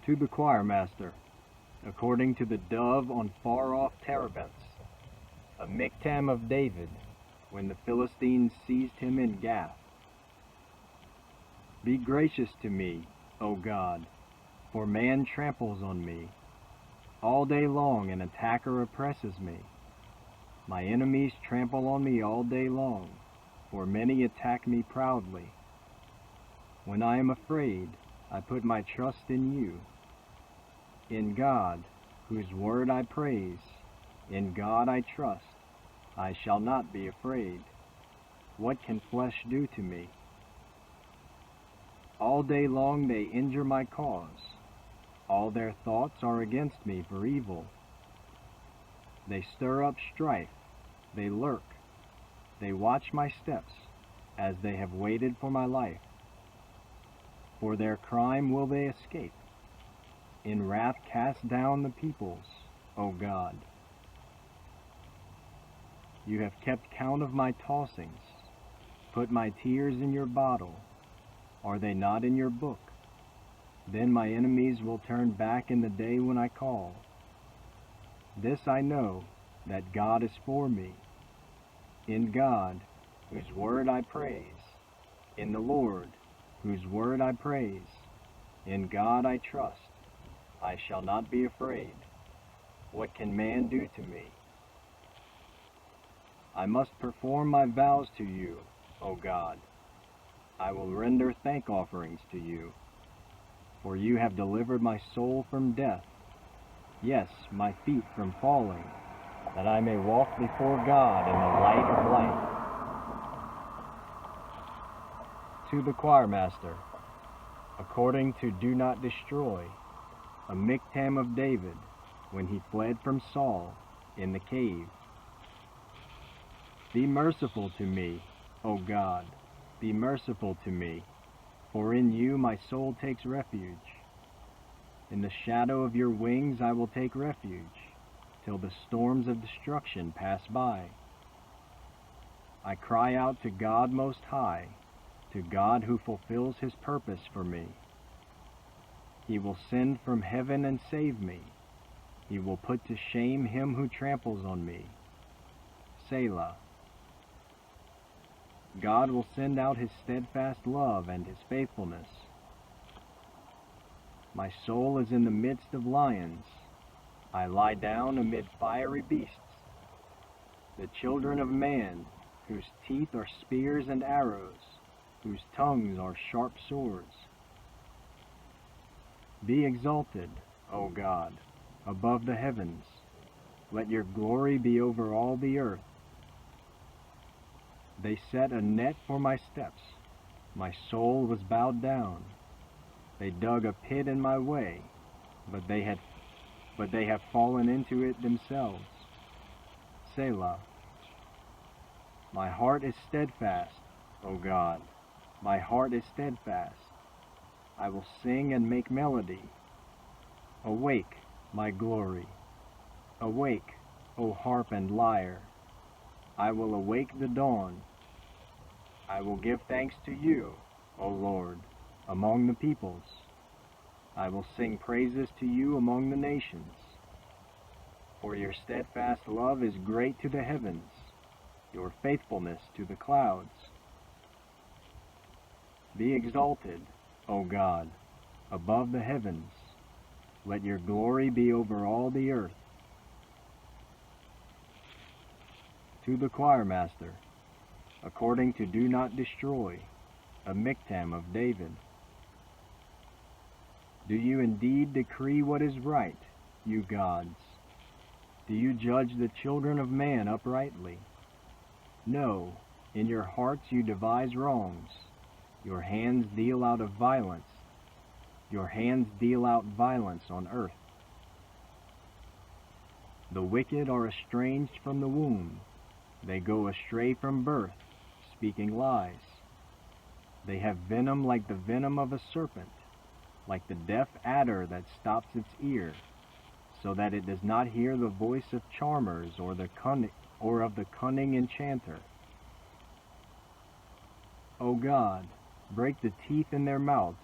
To the choirmaster, according to the dove on far-off terebinths, a miktam of David, when the Philistines seized him in Gath. Be gracious to me, O God, for man tramples on me. All day long an attacker oppresses me. My enemies trample on me all day long, for many attack me proudly. When I am afraid, I put my trust in you. In God, whose word I praise, in God I trust, I shall not be afraid. What can flesh do to me? All day long they injure my cause. All their thoughts are against me for evil. They stir up strife, they lurk, they watch my steps, as they have waited for my life. For their crime will they escape. In wrath cast down the peoples, O God. You have kept count of my tossings, put my tears in your bottle. Are they not in your book? Then my enemies will turn back in the day when I call. This I know, that God is for me. In God, whose word I praise. In the Lord, whose word I praise. In God I trust. I shall not be afraid. What can man do to me? I must perform my vows to you, O God. I will render thank offerings to you. For you have delivered my soul from death, yes, my feet from falling, that I may walk before God in the light of life. To the choirmaster, according to Do Not Destroy, a miktam of David, when he fled from Saul in the cave. Be merciful to me, O God, be merciful to me, for in you my soul takes refuge. In the shadow of your wings I will take refuge, till the storms of destruction pass by. I cry out to God Most High, to God who fulfills his purpose for me. He will send from heaven and save me. He will put to shame him who tramples on me. Selah. God will send out his steadfast love and his faithfulness. My soul is in the midst of lions. I lie down amid fiery beasts. The children of man, whose teeth are spears and arrows, whose tongues are sharp swords. Be exalted, O God, above the heavens. Let your glory be over all the earth. They set a net for my steps. My soul was bowed down. They dug a pit in my way, but they have fallen into it themselves. Selah. My heart is steadfast, O God. My heart is steadfast. I will sing and make melody. Awake, my glory. Awake, O harp and lyre. I will awake the dawn. I will give thanks to you, O Lord, among the peoples. I will sing praises to you among the nations. For your steadfast love is great to the heavens, your faithfulness to the clouds. Be exalted, O God, above the heavens. Let your glory be over all the earth. To the choirmaster, according to Do Not Destroy, a miktam of David. Do you indeed decree what is right, you gods? Do you judge the children of man uprightly? No, in your hearts you devise wrongs. Your hands deal out of violence. Your hands deal out violence on earth. The wicked are estranged from the womb. They go astray from birth, speaking lies. They have venom like the venom of a serpent, like the deaf adder that stops its ear, so that it does not hear the voice of charmers or of the cunning enchanter. O God, break the teeth in their mouths.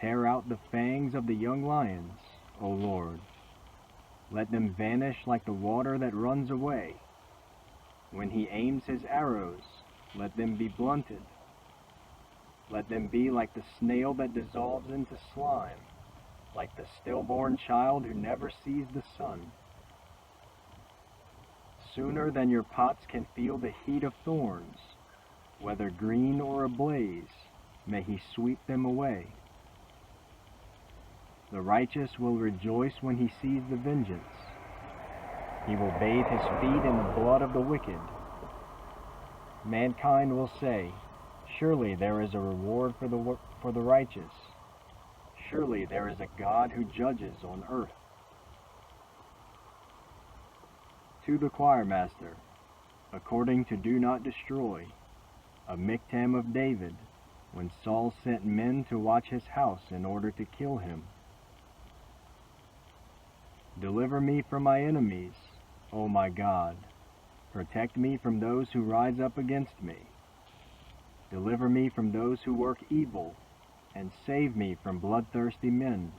Tear out the fangs of the young lions, O Lord. Let them vanish like the water that runs away. When he aims his arrows, let them be blunted. Let them be like the snail that dissolves into slime, like the stillborn child who never sees the sun. Sooner than your pots can feel the heat of thorns, whether green or ablaze, may he sweep them away. The righteous will rejoice when he sees the vengeance. He will bathe his feet in the blood of the wicked. Mankind will say, surely there is a reward for the righteous. Surely there is a God who judges on earth. To the choir master, according to Do Not Destroy, a miktam of David, when Saul sent men to watch his house in order to kill him. Deliver me from my enemies, O my God. Protect me from those who rise up against me. Deliver me from those who work evil, and save me from bloodthirsty men.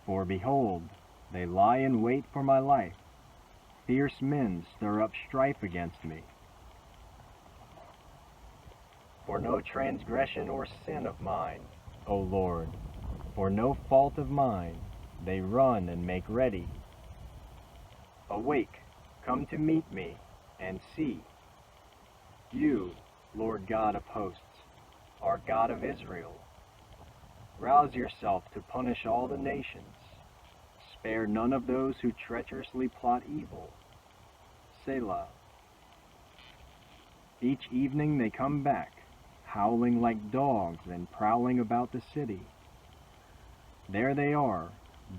For behold, they lie in wait for my life. Fierce men stir up strife against me. For no transgression or sin of mine, O Lord, for no fault of mine, they run and make ready. Awake, come to meet me, and see. You, Lord God of hosts, are God of Israel. Rouse yourself to punish all the nations. Spare none of those who treacherously plot evil. Selah. Each evening they come back, howling like dogs and prowling about the city. There they are,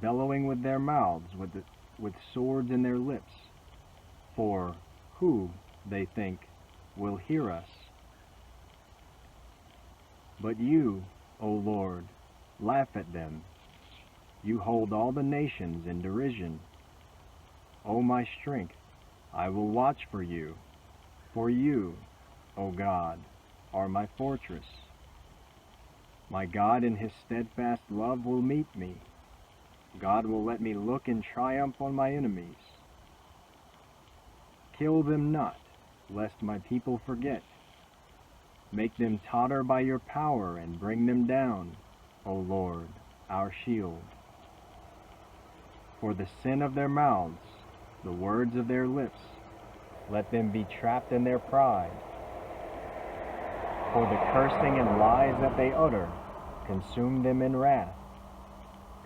bellowing with their mouths, with swords in their lips. For who, they think, will hear us? But you, O Lord, laugh at them. You hold all the nations in derision. O my strength, I will watch for you. For you, O God, are my fortress. My God in his steadfast love will meet me. God will let me look in triumph on my enemies. Kill them not, lest my people forget. Make them totter by your power and bring them down, O Lord, our shield. For the sin of their mouths, the words of their lips, let them be trapped in their pride. For the cursing and lies that they utter, consume them in wrath.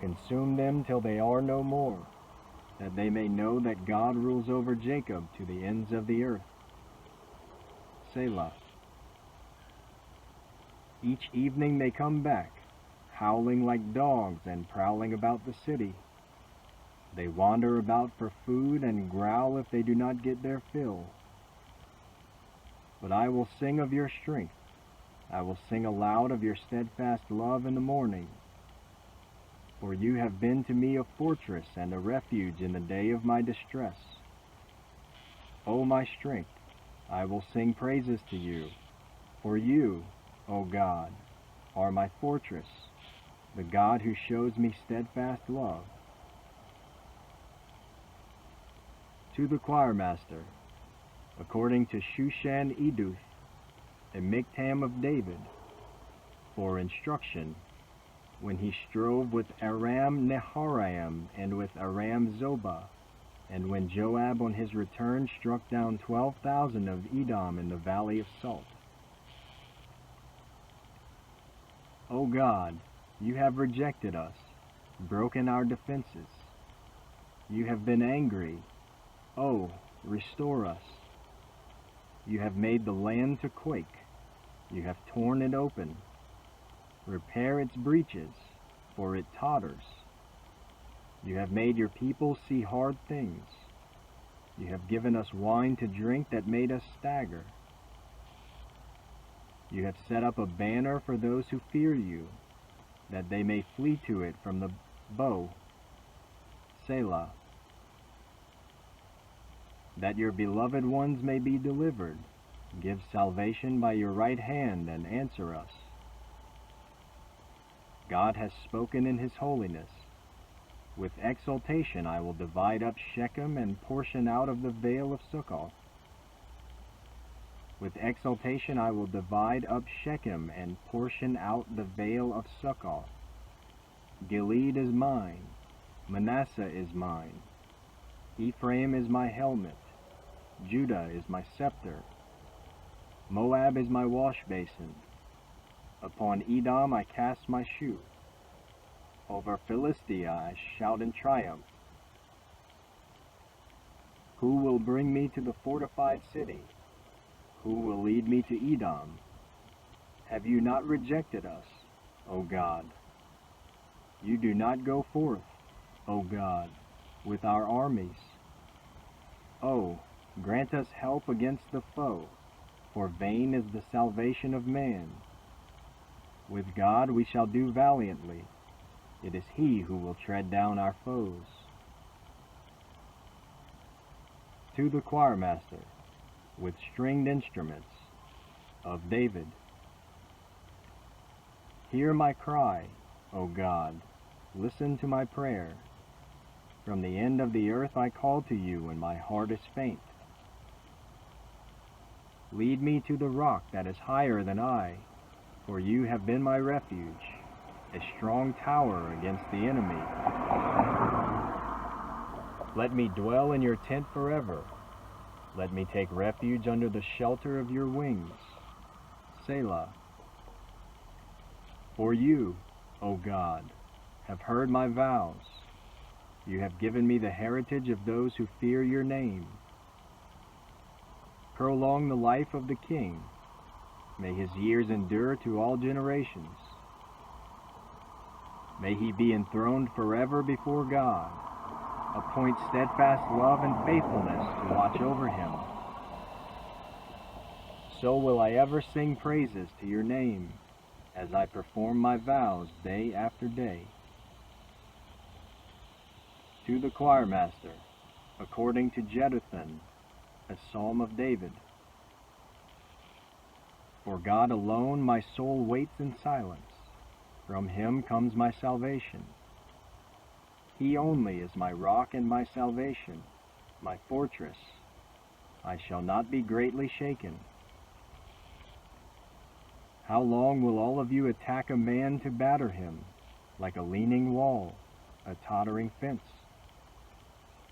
Consume them till they are no more, that they may know that God rules over Jacob to the ends of the earth. Selah. Each evening they come back, howling like dogs and prowling about the city. They wander about for food and growl if they do not get their fill. But I will sing of your strength. I will sing aloud of your steadfast love in the morning. For you have been to me a fortress and a refuge in the day of my distress. O my strength, I will sing praises to you. For you, O God, are my fortress, the God who shows me steadfast love. To the choir master, according to Shushan Eduth, a miktam of David, for instruction, when he strove with Aram Naharaim and with Aram Zobah, and when Joab on his return struck down 12,000 of Edom in the valley of Salt. O God, you have rejected us, broken our defenses. You have been angry. Oh, restore us. You have made the land to quake. You have torn it open. Repair its breaches, for it totters. You have made your people see hard things. You have given us wine to drink that made us stagger. You have set up a banner for those who fear you, that they may flee to it from the bow. Selah. That your beloved ones may be delivered. Give salvation by your right hand and answer us. God has spoken in his holiness. With exultation I will divide up Shechem and portion out of the vale of Succoth. With exultation I will divide up Shechem and portion out the vale of Succoth. Gilead is mine, Manasseh is mine. Ephraim is my helmet, Judah is my scepter. Moab is my wash basin. Upon Edom I cast my shoe. Over Philistia I shout in triumph. Who will bring me to the fortified city? Who will lead me to Edom? Have you not rejected us, O God? You do not go forth, O God, with our armies. Oh, grant us help against the foe, for vain is the salvation of man. With God we shall do valiantly. It is he who will tread down our foes. To the choirmaster, with stringed instruments, of David. Hear my cry, O God, listen to my prayer. From the end of the earth I call to you when my heart is faint. Lead me to the rock that is higher than I, for you have been my refuge, a strong tower against the enemy. Let me dwell in your tent forever. Let me take refuge under the shelter of your wings. Selah. For you, O God, have heard my vows. You have given me the heritage of those who fear your name. Prolong the life of the king. May his years endure to all generations. May he be enthroned forever before God. Appoint steadfast love and faithfulness to watch over him. So will I ever sing praises to your name, as I perform my vows day after day. To the choirmaster, according to Jeduthun, a psalm of David. For God alone my soul waits in silence. From him comes my salvation. He only is my rock and my salvation, my fortress. I shall not be greatly shaken. How long will all of you attack a man to batter him, like a leaning wall, a tottering fence?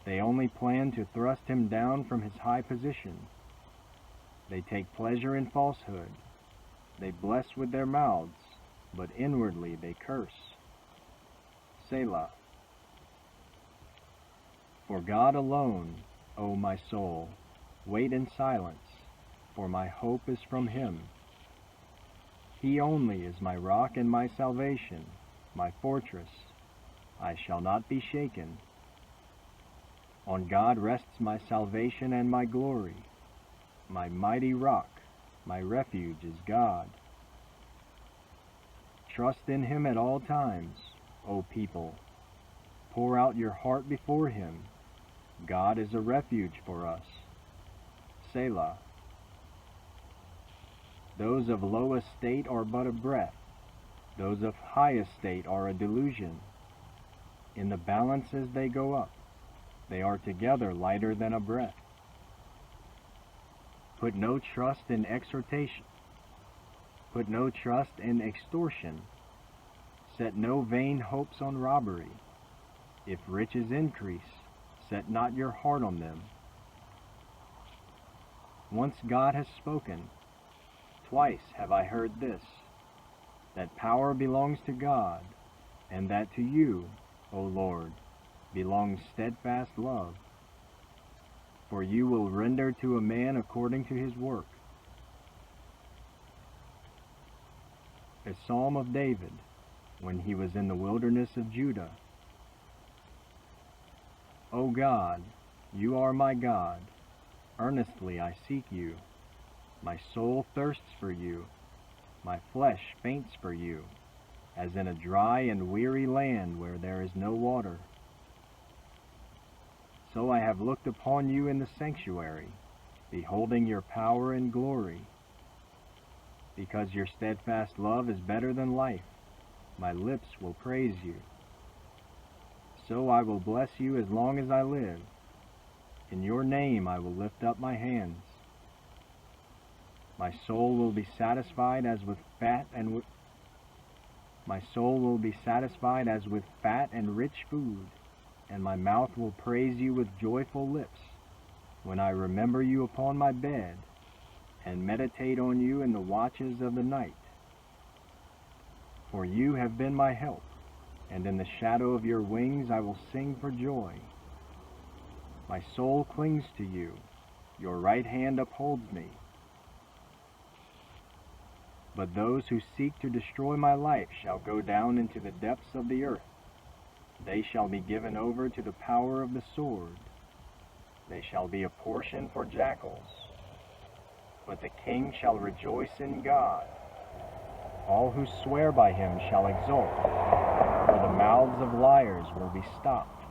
They only plan to thrust him down from his high position. They take pleasure in falsehood. They bless with their mouths, but inwardly they curse. Selah. For God alone, O my soul, wait in silence, for my hope is from him. He only is my rock and my salvation, my fortress. I shall not be shaken. On God rests my salvation and my glory. My mighty rock, my refuge is God. Trust in him at all times, O people. Pour out your heart before him. God is a refuge for us. Selah. Those of low estate are but a breath. Those of high estate are a delusion. In the balance as they go up, they are together lighter than a breath. Put no trust in exhortation. Put no trust in extortion. Set no vain hopes on robbery. If riches increase, set not your heart on them. Once God has spoken, twice have I heard this, that power belongs to God, and that to you, O Lord, belongs steadfast love. For you will render to a man according to his work. A psalm of David, when he was in the wilderness of Judah. O God, you are my God. Earnestly I seek you. My soul thirsts for you. My flesh faints for you, as in a dry and weary land where there is no water. So I have looked upon you in the sanctuary, beholding your power and glory. Because your steadfast love is better than life, my lips will praise you. So I will bless you as long as I live. In your name I will lift up my hands. My soul will be satisfied as with fat and my soul will be satisfied as with fat and rich food, and my mouth will praise you with joyful lips, when I remember you upon my bed, and meditate on you in the watches of the night. For you have been my help, and in the shadow of your wings I will sing for joy. My soul clings to you, your right hand upholds me. But those who seek to destroy my life shall go down into the depths of the earth. They shall be given over to the power of the sword. They shall be a portion for jackals. But the king shall rejoice in God. All who swear by him shall exult, for the mouths of liars will be stopped.